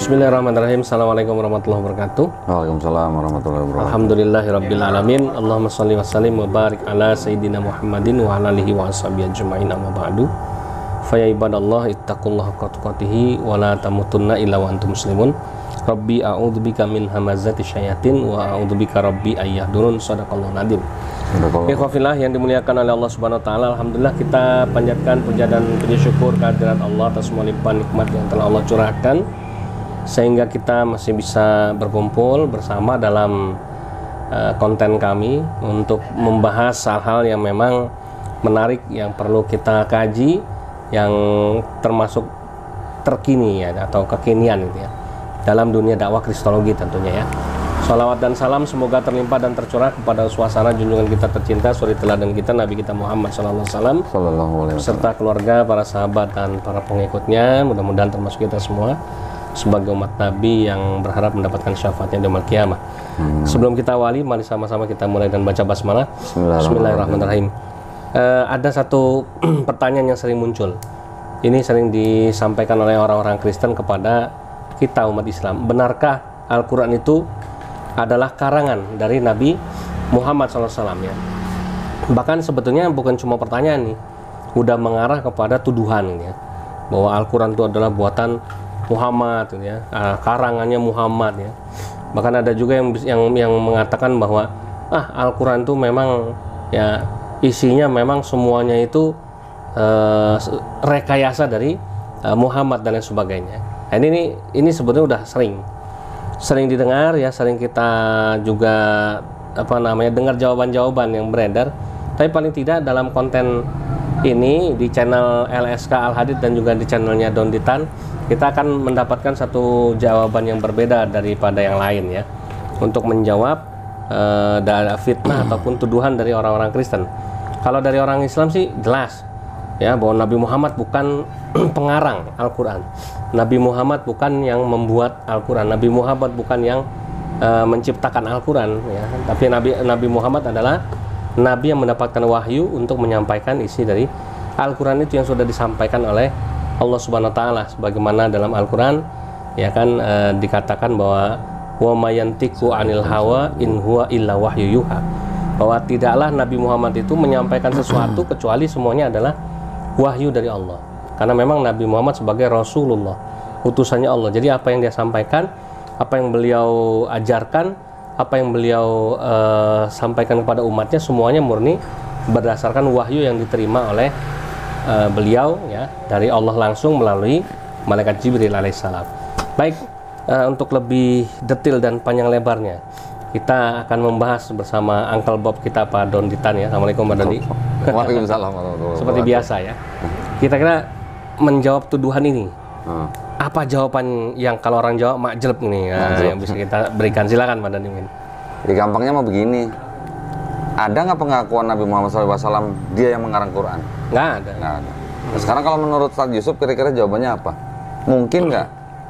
Bismillahirrahmanirrahim. Assalamualaikum warahmatullahi wabarakatuh. Waalaikumsalam warahmatullahi wabarakatuh. Alhamdulillahirabbil alamin. Allahumma shalli wa sallim wa barik ala sayyidina Muhammadin wa ala alihi wa ashabihi ajmain, amma ba'du. Fa ya ibadallah ittaqullaha haqqa tuqatih wa la tamutunna illa wa antum muslimun. Rabbi a'udzubika min hamazati syayatin wa a'udzubika rabbi ayyahdurun. Shadaqallahu nadim. Ikhwafillah yang dimuliakan oleh Allah Subhanahu wa taala, alhamdulillah kita panjatkan puja dan puji syukur kehadirat Allah atas semua limpahan nikmat yang telah Allah curahkan sehingga kita masih bisa berkumpul bersama dalam konten kami untuk membahas hal-hal yang memang menarik, yang perlu kita kaji, yang termasuk terkini ya, atau kekinian gitu ya, dalam dunia dakwah kristologi tentunya ya. Salawat dan salam semoga terlimpah dan tercurah kepada suasana junjungan kita tercinta, suri teladan kita, Nabi kita Muhammad SAW, serta keluarga, para sahabat dan para pengikutnya. Mudah-mudahan termasuk kita semua sebagai umat Nabi yang berharap mendapatkan syafaatnya di yaumil qiyamah. Sebelum kita awali, mari sama-sama kita mulai dan baca basmalah. Bismillahirrahmanirrahim. Ada satu pertanyaan yang sering muncul. Ini sering disampaikan oleh orang-orang Kristen kepada kita umat Islam. Benarkah Al-Quran itu adalah karangan dari Nabi Muhammad SAW ya? Bahkan sebetulnya bukan cuma pertanyaan nih, udah mengarah kepada tuduhan ya, bahwa Al-Quran itu adalah buatan Muhammad ya, karangannya Muhammad ya. Bahkan ada juga yang mengatakan bahwa Al-Quran itu memang ya isinya memang semuanya itu rekayasa dari Muhammad dan lain sebagainya. Nah, ini sebetulnya udah sering didengar ya, sering kita juga dengar jawaban-jawaban yang beredar. Tapi paling tidak dalam konten ini di channel LSK Al-Hadid dan juga di channelnya Don Ditan, kita akan mendapatkan satu jawaban yang berbeda daripada yang lain ya, untuk menjawab fitnah ataupun tuduhan dari orang-orang Kristen. Kalau dari orang Islam sih jelas ya, bahwa Nabi Muhammad bukan pengarang Al-Quran, Nabi Muhammad bukan yang membuat Al-Quran, Nabi Muhammad bukan yang menciptakan Al-Quran ya. Tapi Nabi Muhammad adalah Nabi yang mendapatkan wahyu untuk menyampaikan isi dari Al-Quran itu yang sudah disampaikan oleh Allah Subhanahu wa taala, sebagaimana dalam Al-Quran ya kan dikatakan bahwa wa mayantiqu anil hawa in huwa illa wahyu yuha, bahwa tidaklah Nabi Muhammad itu menyampaikan sesuatu kecuali semuanya adalah wahyu dari Allah. Karena memang Nabi Muhammad sebagai Rasulullah, utusannya Allah. Jadi apa yang dia sampaikan, apa yang beliau ajarkan, apa yang beliau sampaikan kepada umatnya, semuanya murni berdasarkan wahyu yang diterima oleh beliau ya, dari Allah langsung melalui malaikat Jibril alaihissalam. Baik, untuk lebih detail dan panjang lebarnya kita akan membahas bersama Uncle Bob kita, Pak Don Ditan ya. Assalamualaikum Pak Doni. Waalaikumsalam. Seperti biasa ya, kita menjawab tuduhan ini. Apa jawaban yang kalau orang jawab makjelb ini yang bisa kita berikan? Silakan Pak Doni. Jadi gampangnya mau begini, ada nggak pengakuan Nabi Muhammad SAW dia yang mengarang Quran? Nggak ada. Nah, sekarang kalau menurut Ustaz Yusuf kira-kira jawabannya apa? Mungkin nggak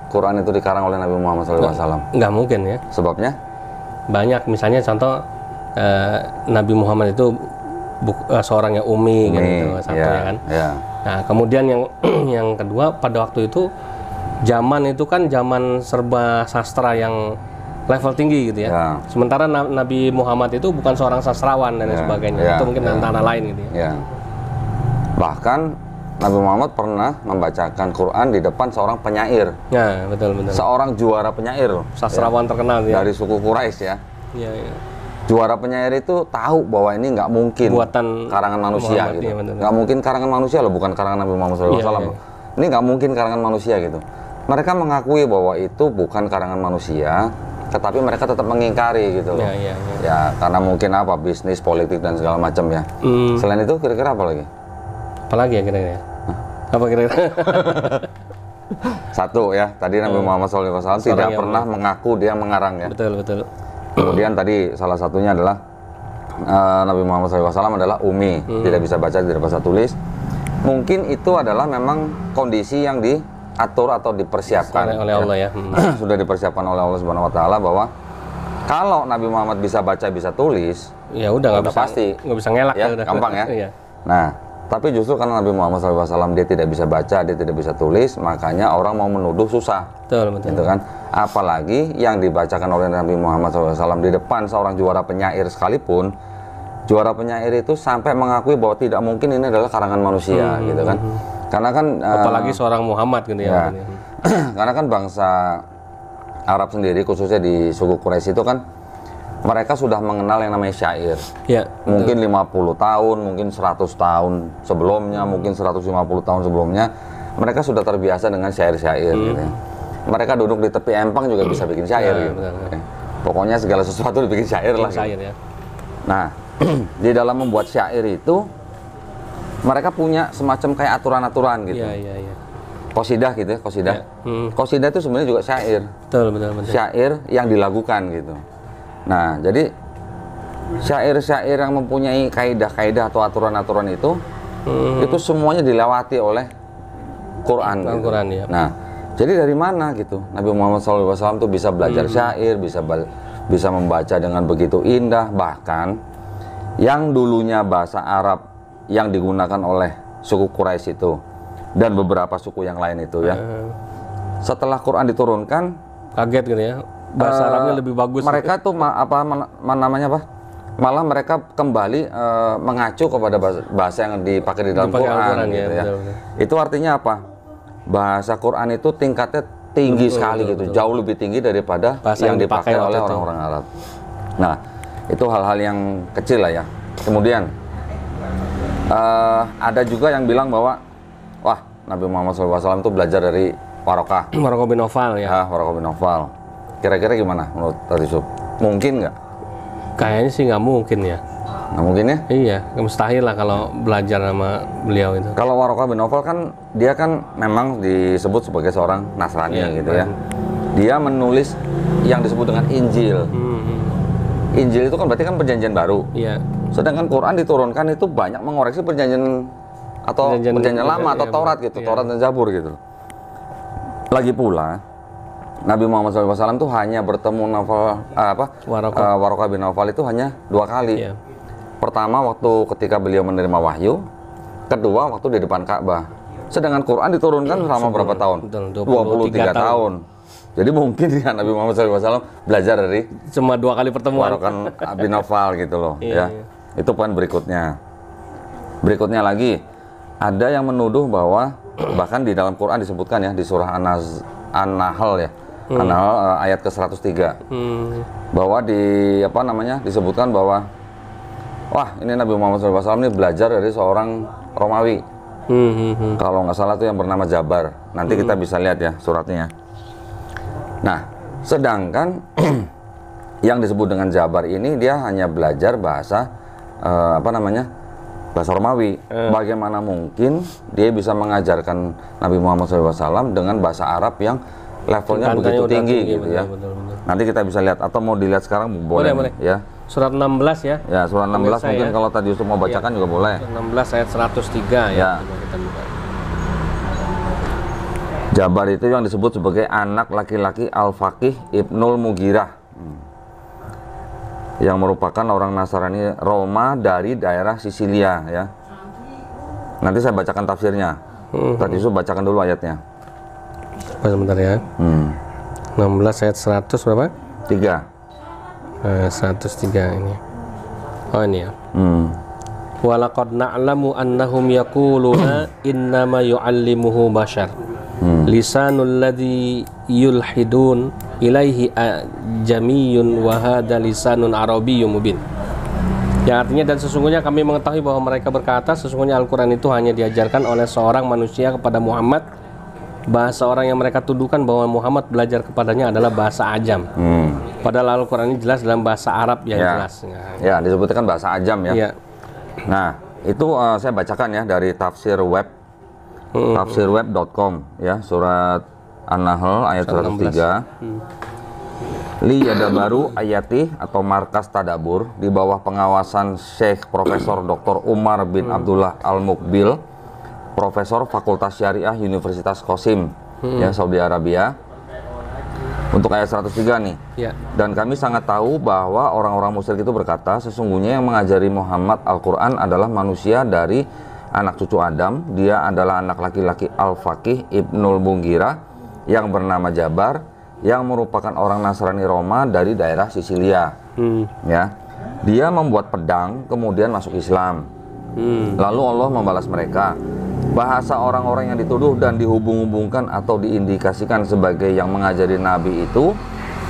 Quran itu dikarang oleh Nabi Muhammad SAW? Nggak mungkin ya. Sebabnya? Banyak, misalnya contoh Nabi Muhammad itu seorang yang umi gitu, satunya kan. Nah, kemudian yang kedua, pada waktu itu zaman itu kan zaman serba sastra yang level tinggi gitu ya. Sementara Nabi Muhammad itu bukan seorang sastrawan dan lain sebagainya. Itu mungkin antara lain gitu ya. Bahkan Nabi Muhammad pernah membacakan Quran di depan seorang penyair. Ya, betul. Seorang juara penyair, sastrawan terkenal ya, dari suku Quraisy ya. Iya. Juara penyair itu tahu bahwa ini nggak mungkin buatan karangan manusia Muhammad, gitu. Iya, nggak mungkin karangan manusia loh, bukan karangan Nabi Muhammad SAW. Iya. Ini nggak mungkin karangan manusia gitu. Mereka mengakui bahwa itu bukan karangan manusia, tetapi mereka tetap mengingkari gitu loh. Ya, karena mungkin apa, bisnis, politik dan segala macam ya. Selain itu kira-kira apa lagi? Apalagi ya kira-kira? Apa kira-kira? Satu ya, tadi Nabi Muhammad SAW tidak pernah mengaku dia mengarang ya. Betul. Kemudian tadi salah satunya adalah Nabi Muhammad SAW adalah umi, tidak bisa baca, tidak bisa tulis. Mungkin itu adalah memang kondisi yang diatur atau dipersiapkan oleh Allah ya. Sudah dipersiapkan oleh Allah Subhanahu Wa Taala bahwa kalau Nabi Muhammad bisa baca bisa tulis, ya udah nggak bisa pasti nggak bisa ngelak ya, gampang ya. Nah, Tapi justru karena Nabi Muhammad SAW dia tidak bisa baca, dia tidak bisa tulis, makanya orang mau menuduh susah. Betul, betul. Gitu kan? Apalagi yang dibacakan oleh Nabi Muhammad SAW di depan seorang juara penyair sekalipun, juara penyair itu sampai mengakui bahwa tidak mungkin ini adalah karangan manusia, gitu kan? Karena kan apalagi seorang Muhammad gitu ya. Karena kan bangsa Arab sendiri, khususnya di suku Quraisy itu kan mereka sudah mengenal yang namanya syair. Ya, mungkin 50 tahun, mungkin 100 tahun sebelumnya, mungkin 150 tahun sebelumnya, mereka sudah terbiasa dengan syair-syair. Gitu ya. Mereka duduk di tepi empang juga bisa bikin syair. Gitu. Betul. Pokoknya segala sesuatu dibikin syair lah. Syair, gitu. Ya. Nah, di dalam membuat syair itu, mereka punya semacam kayak aturan-aturan gitu. Iya. Qasidah gitu ya, qasidah. Qasidah itu sebenarnya juga syair. Betul. Syair yang dilakukan gitu. Nah, jadi syair-syair yang mempunyai kaidah-kaidah atau aturan-aturan itu semuanya dilewati oleh Quran. Gitu. Quran ya. Nah, jadi dari mana gitu Nabi Muhammad SAW tuh bisa belajar syair, bisa membaca dengan begitu indah, bahkan yang dulunya bahasa Arab yang digunakan oleh suku Quraisy itu dan beberapa suku yang lain itu ya. Setelah Quran diturunkan, kaget gitu ya. Bahasa Arabnya lebih bagus. Mereka tuh malah mereka kembali mengacu kepada bahasa yang dipakai di dalam Quran gitu ya. Betul. Itu artinya apa? Bahasa Quran itu tingkatnya tinggi sekali gitu, jauh lebih tinggi daripada bahasa yang dipakai oleh orang-orang Arab. Nah, itu hal-hal yang kecil lah ya. Kemudian ada juga yang bilang bahwa wah, Nabi Muhammad SAW itu belajar dari Waraqah bin Nawfal ya. Waraqah bin Nawfal. Kira-kira gimana menurut Tadi Yusuf? Mungkin nggak? Kayaknya sih nggak mungkin ya. Nggak mungkin ya? Iya, mustahil lah kalau belajar sama beliau itu. Kalau Waraqah bin Nawfal kan, dia kan memang disebut sebagai seorang Nasrani gitu ya. Dia menulis yang disebut dengan Injil. Injil itu kan berarti kan perjanjian baru. Iya. Sedangkan Quran diturunkan itu banyak mengoreksi perjanjian perjanjian lama atau Taurat gitu, Taurat dan Zabur gitu. Lagi pula Nabi Muhammad SAW itu hanya bertemu Waraqah bin Nawfal itu hanya 2 kali. Iya. Pertama waktu ketika beliau menerima wahyu, kedua waktu di depan Ka'bah. Sedangkan Quran diturunkan selama berapa tahun? 23 tahun. Jadi mungkin ya Nabi Muhammad SAW belajar dari cuma 2 kali pertemuan Waraqah bin Nawfal gitu loh. Iya. Itu poin berikutnya. Berikutnya lagi ada yang menuduh bahwa bahkan di dalam Quran disebutkan ya di surah An-Nahl ya. An-Nahl ayat ke-103 bahwa disebutkan bahwa wah ini Nabi Muhammad SAW ini belajar dari seorang Romawi. Kalau nggak salah itu yang bernama Jabar. Nanti kita bisa lihat ya suratnya. Nah, sedangkan yang disebut dengan Jabar ini dia hanya belajar bahasa bahasa Romawi. Bagaimana mungkin dia bisa mengajarkan Nabi Muhammad SAW dengan bahasa Arab yang levelnya begitu tinggi gitu ya. Betul. Nanti kita bisa lihat atau mau dilihat sekarang boleh ya. Surat 16 ya. Ya, surat 16 mungkin kalau Tadi Yusuf mau bacakan juga boleh. 16 ayat 103 ya. Kita buka. Jabar itu yang disebut sebagai anak laki-laki Al-Faqih Ibnul Mughirah. Yang merupakan orang Nasrani Roma dari daerah Sisilia ya. Nanti saya bacakan tafsirnya. Tadi Yusuf bacakan dulu ayatnya. Sebentar ya. 16 ayat 100 berapa? 3. 103 ini. Oh ini ya. Walaqad na'lamu annahum yaquluna innama yu'allimuhu bashar. Lisanul ladzi yulhidun ilaihi jamiyun wa hadza lisanun arabiyyun mubin. Yang artinya dan sesungguhnya kami mengetahui bahwa mereka berkata sesungguhnya Al-Quran itu hanya diajarkan oleh seorang manusia kepada Muhammad. Bahasa orang yang mereka tuduhkan bahwa Muhammad belajar kepadanya adalah bahasa Ajam. Padahal Al-Quran ini jelas dalam bahasa Arab yang jelas. Ya, disebutkan bahasa Ajam ya. Nah, itu saya bacakan ya dari tafsir web, tafsirweb.com ya, surat An-Nahl ayat 103. Li Yadabaru Ayati atau Markas Tadabur di bawah pengawasan Syekh Profesor Dr. Umar bin Abdullah Al-Muqbil, Profesor Fakultas Syariah Universitas Qasim ya Saudi Arabia. Untuk ayat 103 nih. Dan kami sangat tahu bahwa orang-orang musyrik itu berkata sesungguhnya yang mengajari Muhammad Al-Quran adalah manusia dari anak cucu Adam. Dia adalah anak laki-laki Al-Faqih Ibnul Mughirah yang bernama Jabar, yang merupakan orang Nasrani Roma dari daerah Sisilia. Ya, dia membuat pedang kemudian masuk Islam. Lalu Allah membalas mereka. Bahasa orang-orang yang dituduh dan dihubung-hubungkan atau diindikasikan sebagai yang mengajari Nabi itu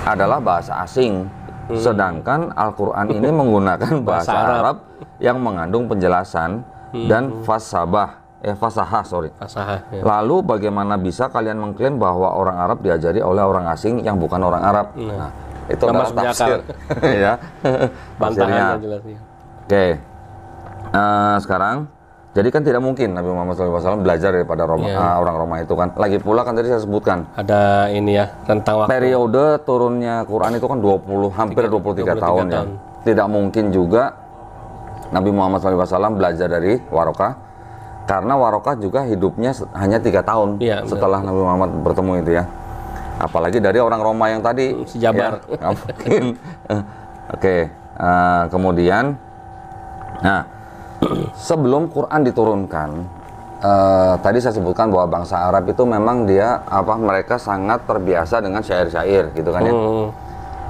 adalah bahasa asing. Sedangkan Al-Quran ini menggunakan bahasa Arab yang mengandung penjelasan dan fasahah. Ya. Lalu bagaimana bisa kalian mengklaim bahwa orang Arab diajari oleh orang asing yang bukan orang Arab? Nah, itu adalah tafsir. Ya. Tafsirnya. Oke. Sekarang, jadi kan tidak mungkin Nabi Muhammad SAW belajar daripada orang Roma itu kan. Lagi pula kan tadi saya sebutkan. Ada ini ya, tentang waktu. Periode turunnya Quran itu kan hampir 23 tahun ya. Tidak mungkin juga Nabi Muhammad SAW belajar dari Warokah. Karena Warokah juga hidupnya hanya 3 tahun setelah Nabi Muhammad bertemu itu ya. Apalagi dari orang Roma yang tadi. Si Jabar. Ya, mungkin. Oke. Kemudian, nah, sebelum Quran diturunkan, tadi saya sebutkan bahwa bangsa Arab itu memang mereka sangat terbiasa dengan syair-syair gitu kan ya.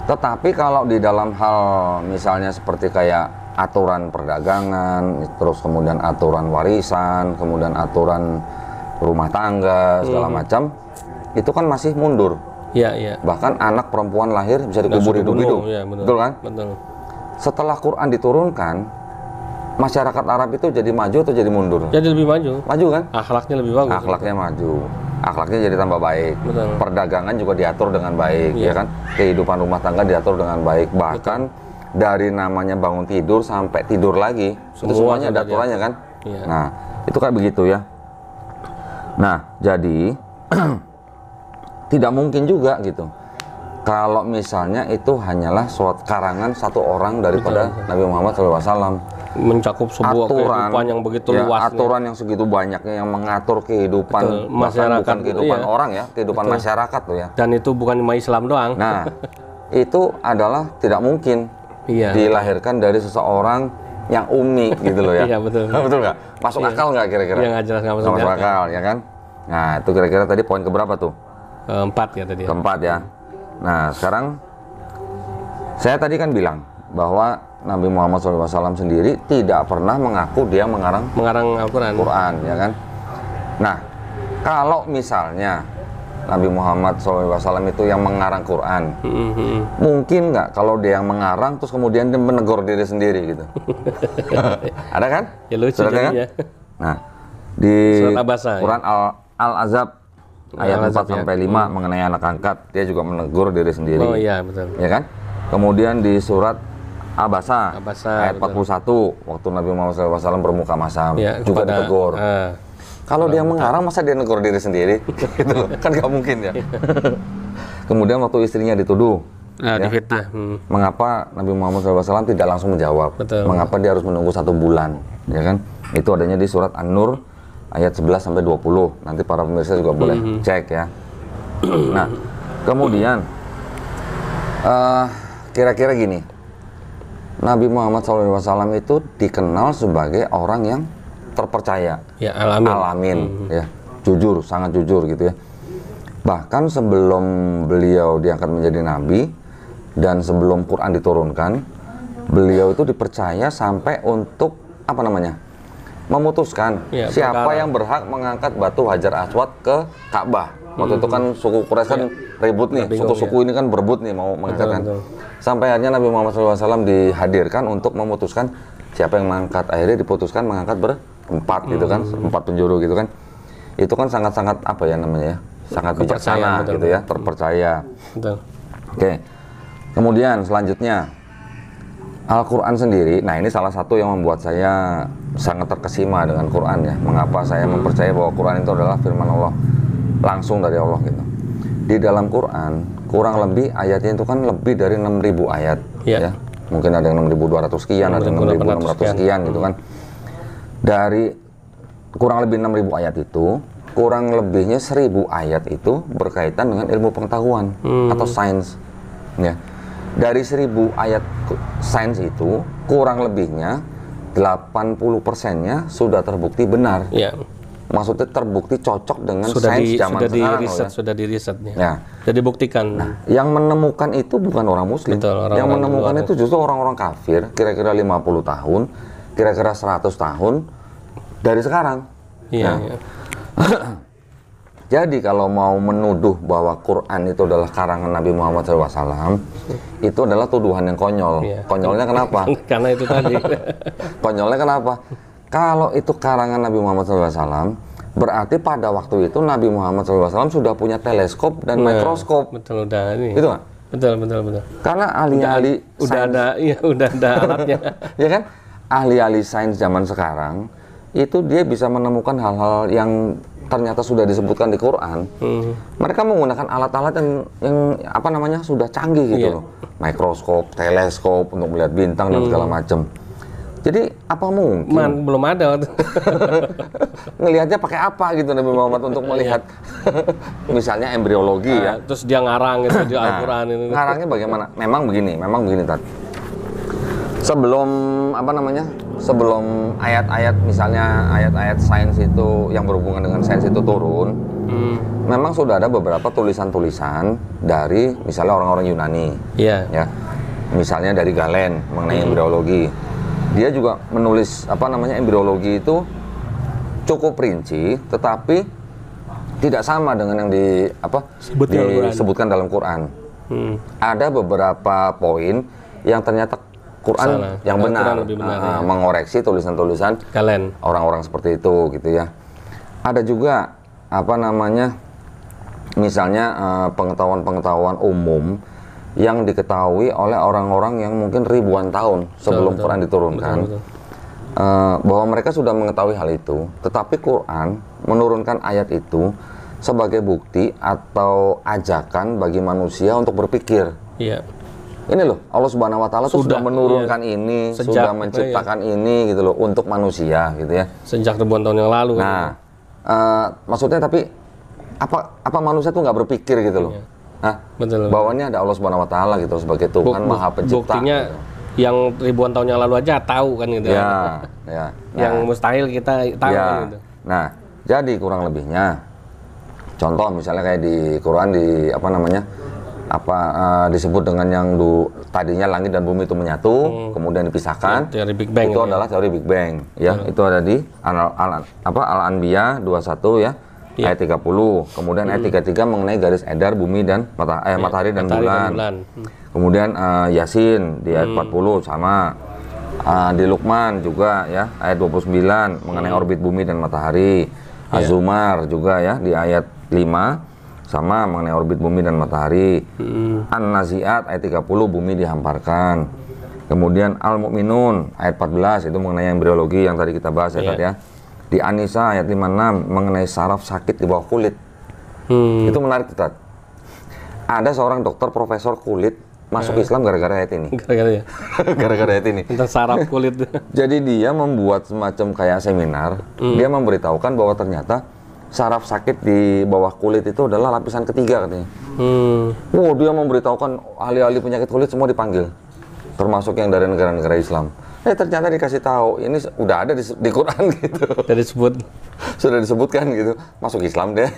Tetapi kalau di dalam hal misalnya seperti kayak aturan perdagangan, terus kemudian aturan warisan, kemudian aturan rumah tangga segala macam, itu kan masih mundur. Iya. Bahkan anak perempuan lahir bisa dikubur hidup-hidup, betul kan? Betul. Setelah Quran diturunkan, masyarakat Arab itu jadi maju atau jadi mundur? Jadi lebih maju. Maju kan? Akhlaknya lebih bagus. Akhlaknya maju. Akhlaknya jadi tambah baik. Betul. Perdagangan juga diatur dengan baik, ya kan? Kehidupan rumah tangga diatur dengan baik. Bahkan dari namanya bangun tidur sampai tidur lagi, itu semuanya ada aturannya kan? Iya. Nah, itu kayak begitu ya. Nah, jadi tidak mungkin juga gitu. Kalau misalnya itu hanyalah suatu karangan satu orang daripada Nabi Muhammad SAW. Mencakup sebuah kehidupan yang begitu luas. Aturan yang segitu banyaknya yang mengatur kehidupan masyarakat, bukan kehidupan orang ya, kehidupan masyarakat tuh ya. Dan itu bukan cuma Islam doang. Nah, itu adalah tidak mungkin dilahirkan dari seseorang yang umi gitu loh ya. Iya, betul. Betul nggak? Masuk akal nggak kira-kira? Iya, nggak jelas, nggak masuk akal ya kan? Nah, itu kira-kira tadi poin keberapa tuh? Keempat ya tadi. Keempat ya. Nah, sekarang saya tadi kan bilang bahwa Nabi Muhammad SAW sendiri tidak pernah mengaku dia mengarang Al-Quran, ya kan? Nah, kalau misalnya Nabi Muhammad SAW itu yang mengarang Quran, mungkin nggak kalau dia yang mengarang terus kemudian dia menegur diri sendiri gitu? Ada kan? Ya lucu jadinya. Kan? Nah, di Quran Al-Azab ayat 4-5 mengenai anak angkat, dia juga menegur diri sendiri. Oh iya, betul. Ya kan? Kemudian di surat Abasa ayat 41, waktu Nabi Muhammad SAW bermuka masam, juga ditegur. Kalau dia mengarang, masa dia negur diri sendiri? Gitu loh. Kan nggak mungkin ya. Kemudian waktu istrinya dituduh, difitnah. Mengapa Nabi Muhammad SAW tidak langsung menjawab? Betul. Mengapa dia harus menunggu 1 bulan? Ya kan? Itu adanya di surat An-Nur ayat 11-20. Nanti para pemirsa juga boleh cek ya. Nah, kemudian kira-kira gini, Nabi Muhammad SAW itu dikenal sebagai orang yang terpercaya, alamin, ya, jujur, sangat jujur gitu ya. Bahkan sebelum beliau diangkat menjadi nabi dan sebelum Quran diturunkan, beliau itu dipercaya sampai untuk memutuskan siapa yang berhak mengangkat batu Hajar Aswad ke Ka'bah. Waktu itu kan suku Quraisy kan ribut nih, suku-suku ini kan berebut nih mau mengangkatkan. Sampai akhirnya Nabi Muhammad SAW dihadirkan untuk memutuskan siapa yang mengangkat. Akhirnya diputuskan mengangkat berempat gitu kan, 4 penjuru gitu kan. Itu kan sangat-sangat sangat bijaksana gitu ya, terpercaya. Betul. Oke. Kemudian selanjutnya Al-Quran sendiri. Nah, ini salah satu yang membuat saya sangat terkesima dengan Quran ya. Mengapa saya mempercayai bahwa Quran itu adalah firman Allah langsung dari Allah gitu. Di dalam Quran kurang lebih ayatnya itu kan lebih dari 6.000 ayat ya. Mungkin ada yang 6.200 sekian, ada yang 6.600 sekian gitu kan. Dari kurang lebih 6.000 ayat itu, kurang lebihnya 1.000 ayat itu berkaitan dengan ilmu pengetahuan atau sains ya. Dari 1.000 ayat sains itu kurang lebihnya 80%-nya sudah terbukti benar. Ya. Maksudnya terbukti cocok dengan sains zaman sekarang. Sudah di riset ya. Ya. Sudah dibuktikan. Nah, yang menemukan itu bukan orang muslim. Betul, yang menemukan itu justru orang-orang kafir, kira-kira 50 tahun, kira-kira 100 tahun dari sekarang. Iya, nah, iya. Jadi kalau mau menuduh bahwa Quran itu adalah karangan Nabi Muhammad SAW, itu adalah tuduhan yang konyol. Iya. Konyolnya kenapa? Karena itu tadi. Konyolnya kenapa? Kalau itu karangan Nabi Muhammad SAW, berarti pada waktu itu Nabi Muhammad SAW sudah punya teleskop dan mikroskop. Betul, udah ini. Itu nggak? Betul. Karena ahli-ahli udah ada alatnya. Ya kan? Ahli-ahli sains zaman sekarang itu dia bisa menemukan hal-hal yang ternyata sudah disebutkan di Quran. Mereka menggunakan alat-alat yang apa namanya sudah canggih gitu loh. Mikroskop, teleskop untuk melihat bintang dan segala macam. Jadi apa mungkin? Belum ada. Ngelihatnya pakai apa gitu Nabi Muhammad untuk melihat misalnya embriologi ya. Terus dia ngarang gitu di Al-Quran ini. Ngarangnya bagaimana? Memang begini Tat. Sebelum apa namanya? Sebelum ayat-ayat misalnya ayat-ayat sains itu yang berhubungan dengan sains itu turun, memang sudah ada beberapa tulisan-tulisan dari misalnya orang-orang Yunani. Iya. Ya. Misalnya dari Galen mengenai embriologi. Dia juga menulis apa namanya embriologi itu cukup rinci, tetapi tidak sama dengan yang disebutkan dalam Quran. Ada beberapa poin yang ternyata Quran yang benar, ya. Mengoreksi tulisan-tulisan orang-orang seperti itu, gitu ya. Ada juga apa namanya, misalnya pengetahuan-pengetahuan umum yang diketahui oleh orang-orang yang mungkin ribuan tahun sebelum Quran diturunkan, bahwa mereka sudah mengetahui hal itu, tetapi Quran menurunkan ayat itu sebagai bukti atau ajakan bagi manusia untuk berpikir. Iya. Ini loh, Allah Subhanahu Wa Taala sudah menurunkan ini, sudah menciptakan ini gitu loh untuk manusia gitu ya. Sejak ribuan tahun yang lalu. Nah, maksudnya tapi apa manusia tuh nggak berpikir gitu loh. Betul. Bahwa ini ada Allah Subhanahu Wa Taala gitu sebagai Tuhan Maha Pencipta. Buktinya gitu. Yang ribuan tahun yang lalu aja tahu kan gitu. Ya. Nah, yang mustahil kita tahu kan gitu. Nah, jadi kurang lebihnya contoh misalnya kayak di Quran di apa namanya? Disebut dengan yang tadinya langit dan bumi itu menyatu, kemudian dipisahkan. Teori Big Bang. Itu adalah teori Big Bang, ya. Itu ada di Al-Anbiya 21 ya. Ayat 30. Kemudian ayat 33 mengenai garis edar bumi dan matahari dan bulan. Kemudian Yasin di ayat 40 sama. Di Luqman juga ya, ayat 29 mengenai orbit bumi dan matahari. Az-Zumar juga ya di ayat 5 sama mengenai orbit bumi dan matahari. An-Nazi'at ayat 30 bumi dihamparkan. Kemudian Al-Mu'minun ayat 14 itu mengenai embriologi yang tadi kita bahas ya. Di An-Nisa ayat 56 mengenai saraf sakit di bawah kulit. Itu menarik Tat. Ada seorang dokter profesor kulit masuk Islam gara-gara ayat ini. Gara-gara ayat ini. Tentang saraf kulit. Jadi dia membuat semacam kayak seminar. Dia memberitahukan bahwa ternyata saraf sakit di bawah kulit itu adalah lapisan ketiga katanya. Dia memberitahukan ahli-ahli penyakit kulit semua dipanggil, termasuk yang dari negara-negara Islam. Ternyata dikasih tahu ini udah ada di Quran gitu. Sudah disebutkan gitu. Masuk Islam deh.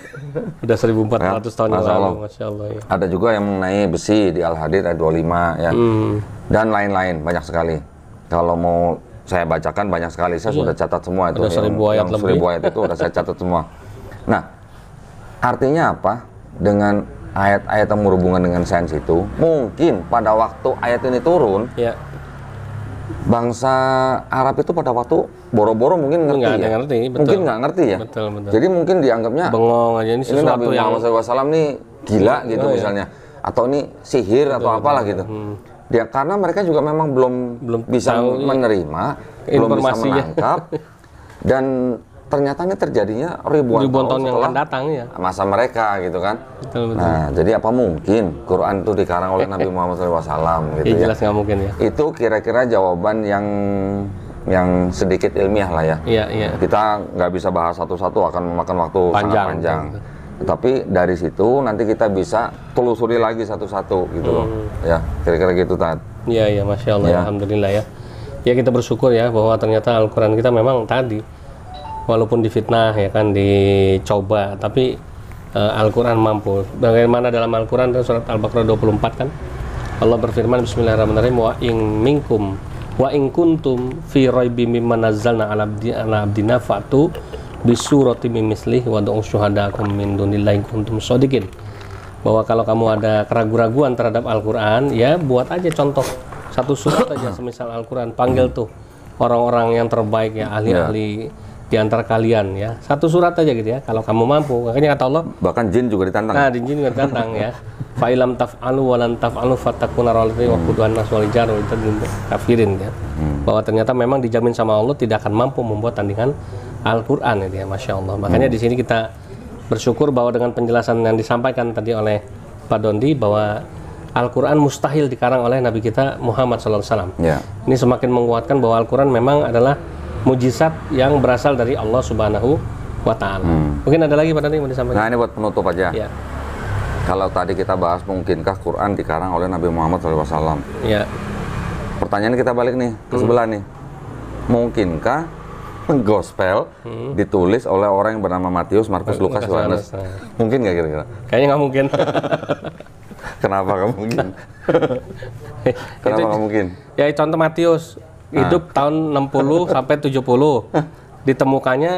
Udah 1400 tahun yang lalu, Masya Allah. Ya. Ada juga yang mengenai besi di Al-Hadid ayat 25 ya. Dan lain-lain banyak sekali. Kalau mau saya bacakan banyak sekali. Saya sudah catat semua itu. Ada 1000 ayat lebih. 1000 ayat itu udah saya catat semua. Nah, artinya apa? Dengan ayat-ayat yang berhubungan dengan sains itu, mungkin pada waktu ayat ini turun, bangsa Arab itu pada waktu boro-boro mungkin ngerti mungkin nggak ngerti ya. Betul. Jadi mungkin dianggapnya bengong aja ini sesuatu Nabi Muhammad SAW nih gila gitu misalnya, atau ini sihir atau apalah gitu. Dia karena mereka juga memang belum bisa menerima, belum bisa menangkap, dan ternyata ini terjadinya ribuan tahun yang akan datang ya masa mereka gitu kan. Betul. Nah, jadi apa mungkin Quran itu dikarang oleh Nabi Muhammad SAW gitu ya? Jelas nggak mungkin ya. Itu kira-kira jawaban yang sedikit ilmiah lah ya. Iya. Kita nggak bisa bahas satu-satu, akan memakan waktu sangat panjang. Tapi dari situ nanti kita bisa telusuri lagi satu-satu gitu loh. Ya, kira-kira gitu Tat. Iya, Masya Allah, ya. Alhamdulillah ya. Ya kita bersyukur ya bahwa ternyata Al-Quran kita memang tadi walaupun difitnah ya kan, dicoba, tapi Al-Quran mampu. Bagaimana dalam Al-Quran surat Al-Baqarah 24 kan Allah berfirman, Bismillahirrahmanirrahim, wa in kuntum fi raibim mimma nazzalna ala abdina fa'tu bisurati min mislihi wa du'u syuhadakum min dunillahi kuntum shodiqin. Bahwa kalau kamu ada keraguan-raguan terhadap Al-Quran, ya buat aja contoh satu surat aja semisal Al-Quran, panggil tuh orang-orang yang terbaik ya, ahli-ahli di antara kalian ya, satu surat aja gitu ya, kalau kamu mampu. Makanya kata Allah, bahkan jin juga ditantang. Nah, jin juga ditantang ya. Fa'ilam taf'alu wa lan taf'alu fattaquna rallati wa quduhan nas wal jaru, itu kafirin ya. Bahwa ternyata memang dijamin sama Allah tidak akan mampu membuat tandingan Al-Quran ya, Masya Allah. Makanya di sini kita bersyukur bahwa dengan penjelasan yang disampaikan tadi oleh Pak Dondi bahwa Al-Quran mustahil dikarang oleh Nabi kita Muhammad SAW. Ini semakin menguatkan bahwa Al-Quran memang adalah mujizat yang berasal dari Allah Subhanahu wa Ta'ala. Mungkin ada lagi Pak Dondi yang mau disampaikan? Nah, ini buat penutup aja. Ya. Kalau tadi kita bahas mungkinkah Quran dikarang oleh Nabi Muhammad SAW? Ya. Pertanyaan kita balik nih ke sebelah nih. Mungkinkah Gospel ditulis oleh orang yang bernama Matius, Markus, Lukas, Yohanes? Mungkin nggak kira-kira? Kayaknya nggak mungkin. Kenapa nggak mungkin? Kenapa nggak mungkin? Ya contoh Matius hidup tahun 60 sampai 70, ditemukannya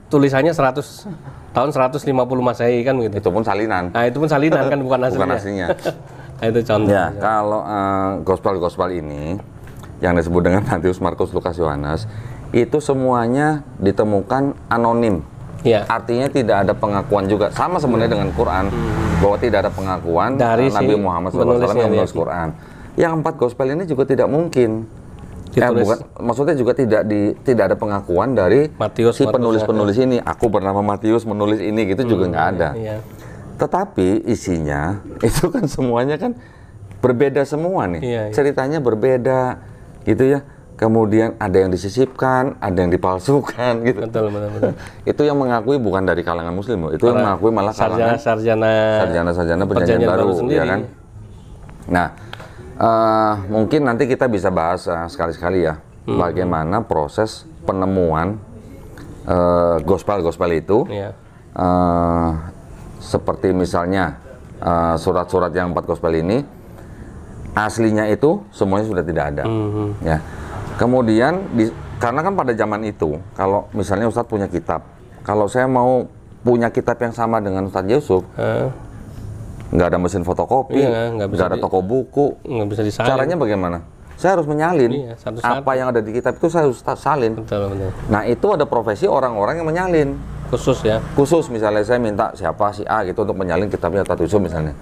tulisannya 100 tahun 150 Masehi kan begitu. Itu pun salinan. Nah, itu pun salinan kan, bukan aslinya. Bukan aslinya. Nah, itu contoh. Ya, kalau gospel ini yang disebut dengan Matius, Markus, Lukas, Yohanes, itu semuanya ditemukan anonim. Ya. Artinya tidak ada pengakuan juga. Sama sebenarnya dengan Quran, bahwa tidak ada pengakuan dari Nabi Muhammad SAW yang menulis Quran. Yang 4 gospel ini juga tidak mungkin. Maksudnya juga tidak ada pengakuan dari Matius, si penulis-penulis ini. Aku bernama Matius menulis ini, gitu juga nggak ada. Tetapi isinya itu kan semuanya kan berbeda semua nih. Ceritanya berbeda, gitu ya. Kemudian ada yang disisipkan, ada yang dipalsukan, gitu. Betul. Itu yang mengakui bukan dari kalangan Muslim, itu yang mengakui malah kalangan sarjana perjanjian baru, ya kan? Nah, mungkin nanti kita bisa bahas sekali-sekali ya, bagaimana proses penemuan gospel itu, seperti misalnya surat-surat yang 4 gospel ini, aslinya itu semuanya sudah tidak ada, ya. Kemudian, karena kan pada zaman itu, kalau misalnya Ustadz punya kitab, kalau saya mau punya kitab yang sama dengan Ustadz Yusuf, nggak ada mesin fotokopi, nggak ada toko buku, nggak bisa disalin. Caranya bagaimana? Saya harus menyalin apa yang ada di kitab itu, saya harus salin. Betul. Nah, itu ada profesi orang-orang yang menyalin. Khusus ya? Khusus, misalnya saya minta siapa si A gitu untuk menyalin kitabnya Ustadz Yusuf misalnya.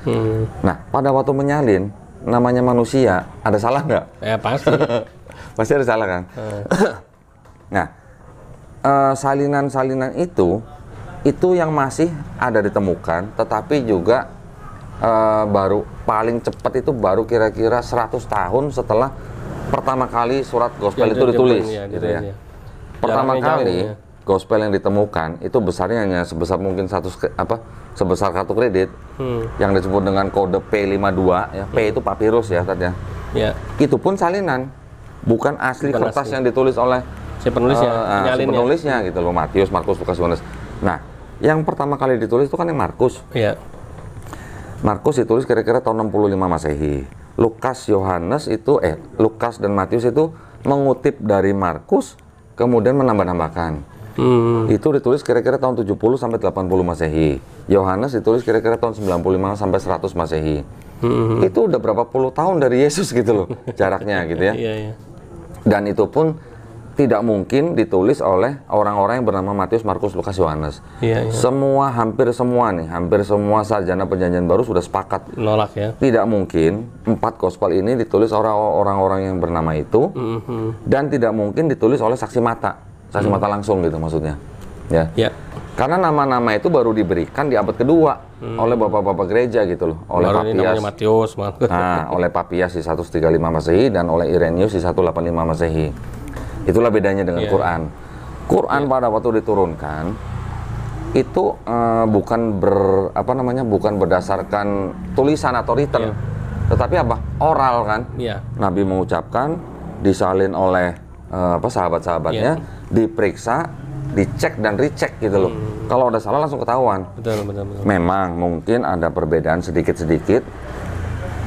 Nah, pada waktu menyalin, namanya manusia, ada salah nggak? Ya pasti. Pasti ada salah kan? Nah, salinan-salinan itu yang masih ada ditemukan, tetapi juga baru paling cepat itu baru kira-kira 100 tahun setelah pertama kali surat gospel itu ditulis, gitu ya. Pertama kali gospel yang ditemukan itu besarnya hanya sebesar mungkin sebesar kartu kredit, yang disebut dengan kode P52 ya. P itu papirus ya tadi ya. Itu pun salinan, bukan asli kertas yang ditulis oleh si penulisnya, gitu loh, Matius, Markus, Lukas, Yohanes. Nah, yang pertama kali ditulis itu kan yang Markus. Markus ditulis kira-kira tahun 65 Masehi. Lukas dan Matius itu mengutip dari Markus, kemudian menambah-nambahkan. Itu ditulis kira-kira tahun 70 sampai 80 Masehi. Yohanes ditulis kira-kira tahun 95 sampai 100 Masehi. Itu udah berapa puluh tahun dari Yesus gitu loh, jaraknya gitu ya. Dan itu pun tidak mungkin ditulis oleh orang-orang yang bernama Matius, Markus, Lukas, Yohanes. Hampir semua sarjana perjanjian baru sudah sepakat nolak ya. Tidak mungkin 4 gospel ini ditulis oleh orang-orang yang bernama itu, dan tidak mungkin ditulis oleh saksi mata langsung gitu maksudnya. Ya. Karena nama-nama itu baru diberikan di abad kedua oleh bapak-bapak gereja gitu loh, oleh Papias. Oleh Papias di 135 Masehi dan oleh Irenaeus di 185 Masehi. Itulah bedanya dengan Quran. Quran pada waktu diturunkan itu bukan berdasarkan tulisan atau written, tetapi oral kan. Nabi mengucapkan, disalin oleh sahabat-sahabatnya diperiksa, dicek dan recheck gitu loh. Kalau ada salah langsung ketahuan. Betul. Memang mungkin ada perbedaan sedikit-sedikit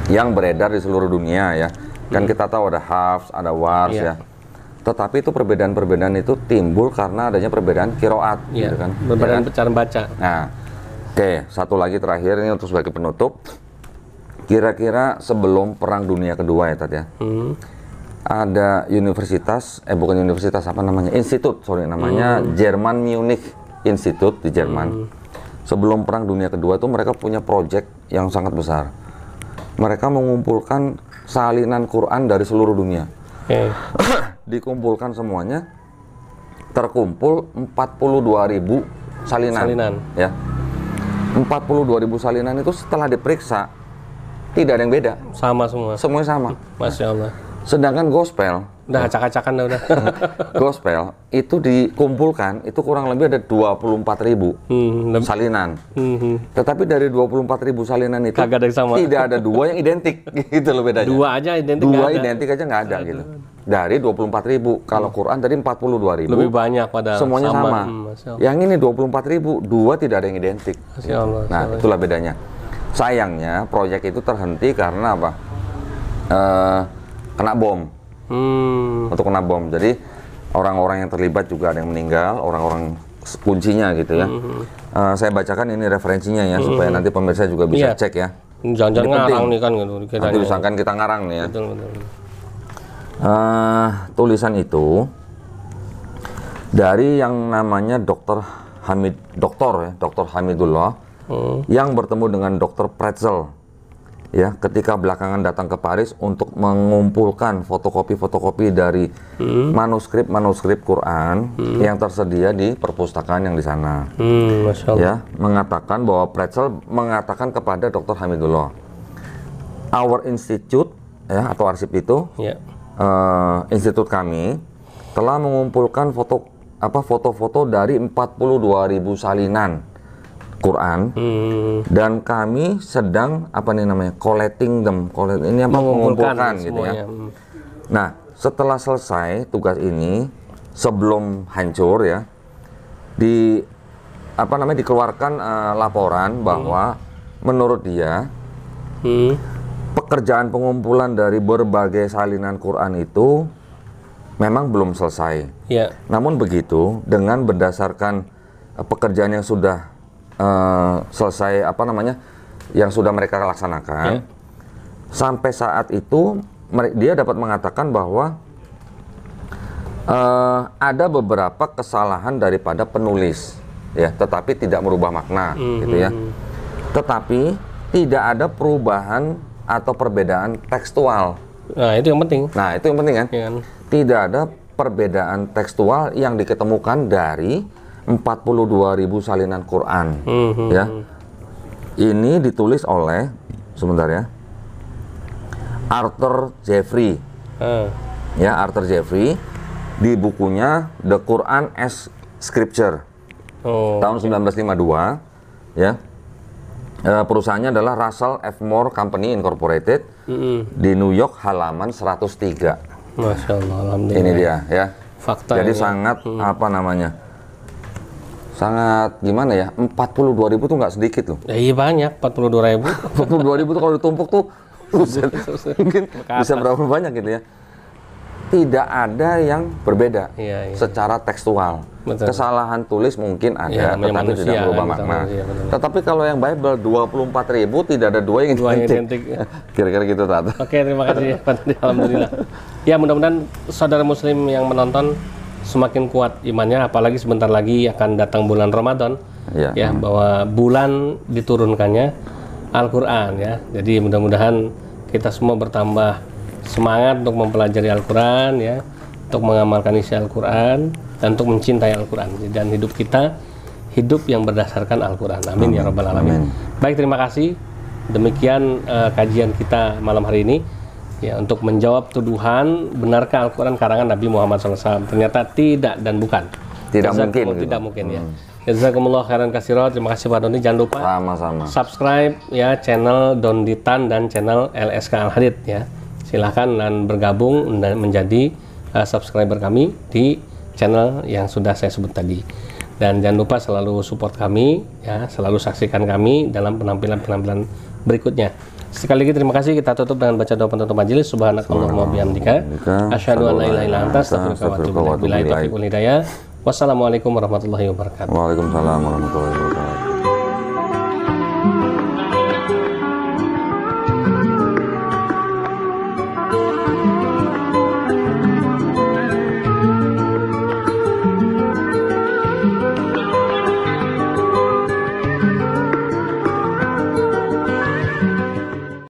yang beredar di seluruh dunia ya. Kan kita tahu ada hafs, ada wars ya. Tetapi itu perbedaan-perbedaan itu timbul karena adanya perbedaan qiraat gitu kan. Perbedaan cara baca. Nah, oke, satu lagi terakhir ini untuk sebagai penutup. Kira-kira sebelum Perang Dunia Kedua ya Tat ya. Ada Jerman Munich Institute di Jerman. Sebelum Perang Dunia Kedua itu mereka punya proyek yang sangat besar. Mereka mengumpulkan salinan Quran dari seluruh dunia. Dikumpulkan semuanya, terkumpul 42.000 salinan. Ya. 42.000 salinan itu setelah diperiksa tidak ada yang beda. Sama semua. Semuanya sama. Masya Allah. Sedangkan gospel, udah acak-acakan udah. gospel itu dikumpulkan itu kurang lebih ada 24.000 salinan. Tetapi dari 24.000 salinan itu tidak ada dua yang identik, gitu loh bedanya. Dua aja identik. Dua identik aja nggak ada gitu. Dari 24.000, kalau Quran tadi 42.000. Lebih banyak padahal. Semuanya sama. Yang ini 24.000, dua tidak ada yang identik. Masya Allah. Nah, itulah bedanya. Sayangnya proyek itu terhenti karena apa? Kena bom. Untuk kena bom. Jadi orang-orang yang terlibat juga ada yang meninggal, orang-orang kuncinya gitu ya. Saya bacakan ini referensinya ya supaya nanti pemirsa juga bisa cek ya. Jangan ngarang nih kan gitu. Nanti disangkan kita ngarang nih ya. Betul. Tulisan itu dari yang namanya Dr. Hamidullah yang bertemu dengan Dr. Pretzel. Ya, ketika belakangan datang ke Paris untuk mengumpulkan fotokopi dari manuskrip Quran yang tersedia di perpustakaan yang di sana. Masya Allah. Ya, mengatakan bahwa Pretzel mengatakan kepada Dr. Hamidullah, our institute ya atau arsip itu, institut kami telah mengumpulkan foto-foto dari 42.000 salinan Quran dan kami sedang collecting them, mengumpulkan gitu ya. Nah, setelah selesai tugas ini sebelum hancur ya, dikeluarkan laporan bahwa menurut dia pekerjaan pengumpulan dari berbagai salinan Quran itu memang belum selesai. Namun begitu, dengan berdasarkan pekerjaan yang sudah selesai yang sudah mereka laksanakan, sampai saat itu dia dapat mengatakan bahwa ada beberapa kesalahan daripada penulis ya, tetapi tidak merubah makna gitu ya. Tetapi tidak ada perubahan atau perbedaan tekstual. Nah, itu yang penting. Nah, itu yang penting kan? Tidak ada perbedaan tekstual yang diketemukan dari 42.000 salinan Quran. Ya. Ini ditulis oleh Arthur Jeffrey. Ya, Arthur Jeffrey di bukunya The Quran as Scripture. Tahun 1952, ya. Perusahaannya adalah Russell F. Moore Company Incorporated di New York, halaman 103. Masya Allah, alhamdulillah. Ini dia ya. Fakta. Jadi sangat sangat gimana ya, 42.000 tuh nggak sedikit loh. Ya, iya banyak, 42.000. 42.000 tuh kalau ditumpuk tuh mungkin bisa berapa banyak gitu ya. Tidak ada yang berbeda secara tekstual. Kesalahan tulis mungkin ada, tetapi tidak berubah makna. Tetapi kalau yang Bible 24.000 tidak ada dua yang identik. Kira-kira gitu, Tat. Oke, terima kasih Pak. Alhamdulillah. Ya, mudah-mudahan saudara muslim yang menonton semakin kuat imannya, apalagi sebentar lagi akan datang bulan Ramadan. Ya, bahwa bulan diturunkannya Al-Qur'an ya. Jadi mudah-mudahan kita semua bertambah semangat untuk mempelajari Al-Quran ya, untuk mengamalkan isi Al-Quran dan untuk mencintai Al-Quran, dan hidup kita hidup yang berdasarkan Al-Quran. Amin ya Rabbal Alamin. Baik, terima kasih. Demikian kajian kita malam hari ini ya, untuk menjawab tuduhan benarkah Al-Quran karangan Nabi Muhammad SAW. Ternyata tidak dan bukan. Tidak mungkin. Tidak mungkin ya. Jazakumullah khairan katsira. Terima kasih Pak Doni. Jangan lupa subscribe ya channel Donditan dan channel LSK Al Hadid ya. Silahkan dan bergabung dan menjadi subscriber kami di channel yang sudah saya sebut tadi. Dan jangan lupa selalu support kami, ya, selalu saksikan kami dalam penampilan-penampilan berikutnya. Sekali lagi terima kasih. Kita tutup dengan baca doa penutup majelis. Subhanakallahumma bihamdika, asyhadu an la ilaha illa anta, astaghfiruka wa atubu ilaik. Billahi taufiq wal hidayah. Wassalamualaikum warahmatullahi wabarakatuh. Waalaikumsalam warahmatullahi wabarakatuh.